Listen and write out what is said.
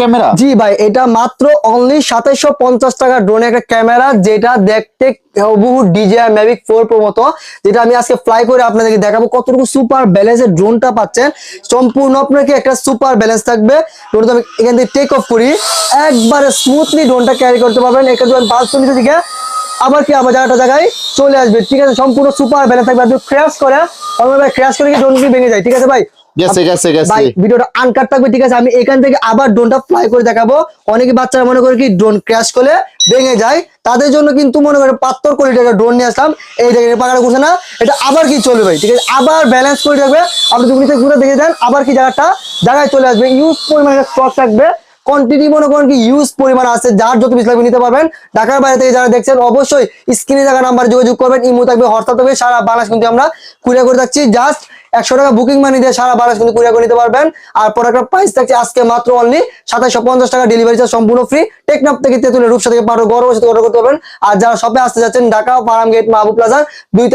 Camera? জি ভাই, এটা মাত্র অনলি 2750 টাকা ড্রোনে একটা ক্যামেরা, যেটা দেখতে হুবহু DJI Mavic 4 Pro মতো, যেটা আমি আজকে ফ্লাই করে আপনাদেরকে দেখাবো কতটুকু সুপার ব্যালেন্সের ড্রোনটা পাচ্ছেন। সম্পূর্ণ আপনাকে একটা সুপার ব্যালেন্স থাকবে। ড্রোনটা আমি এখান থেকে টেক অফ করি, একবারে স্মুথলি ড্রোনটা ক্যারি করতে পারবেন। এটা যখন বাস নিচে দিকে আবার কি আমার জায়গায় চলে আসবে, ঠিক আছে। সম্পূর্ণ সুপার ব্যালেন্স থাকবে। আপনি ক্র্যাশ করে ক্র্যাশ করে কি ড্রোন ভেঙে যায়, ঠিক আছে ভাই। গেছে ভাই ভিডিওটা আনকাট থাকবে, ঠিক আছে। আমি এখান থেকে আবার ড্রোনটা ফ্লাই করে দেখাবো। অনেকে বাচ্চারা মনে করে কি ড্রোন ক্র্যাশ করলে ভেঙে যায়, তাদের জন্য কিন্তু মনে করে 75 কোটি টাকা ড্রোন নিয়ে আসলাম। এই দেখেন পাকাটা করছে না, এটা আবার কি চলবে ভাই, ঠিক আছে। আবার ব্যালেন্স করে থাকবে। আপনি যদি নিচে ঘুরে দেখে দেন আবার কি জায়গায় চলে আসবে। ইউজ পরিমাণে স্টক থাকবে, কোয়ান্টিটি মনে করেন কি ইউজ পরিমাণ আছে, যার যত পিস লাগবে নিতে পারবেন। ঢাকার বাইরে থেকে যারা দেখছেন অবশ্যই স্ক্রিনে থাকা নাম্বার যোগাযোগ করবেন। ইমো থাকবে, হোয়াটসঅ্যাপ থাকবে, সারা বাংলাদেশ কিন্তু আমরা কুরিয়ার করে থাকছি। জাস্ট 100 টাকা বুকিং মানি দিয়ে সারা বাংলাদেশ কিন্তু কুরিয়ার করে নিতে পারবেন। আর প্রোডাক্টের প্রাইস থাকছে আজকে মাত্র অনলি 2750 টাকা, ডেলিভারি চার্জ সম্পূর্ণ ফ্রি। টেকনাফ থেকে তেতুলের রূপসা থেকে পারো গরম সাথে অর্ডার করতে পারবেন। আর যারা শপে আসতে যাচ্ছেন ঢাকা ফার্ম গেট মাহবুব প্লাজা 2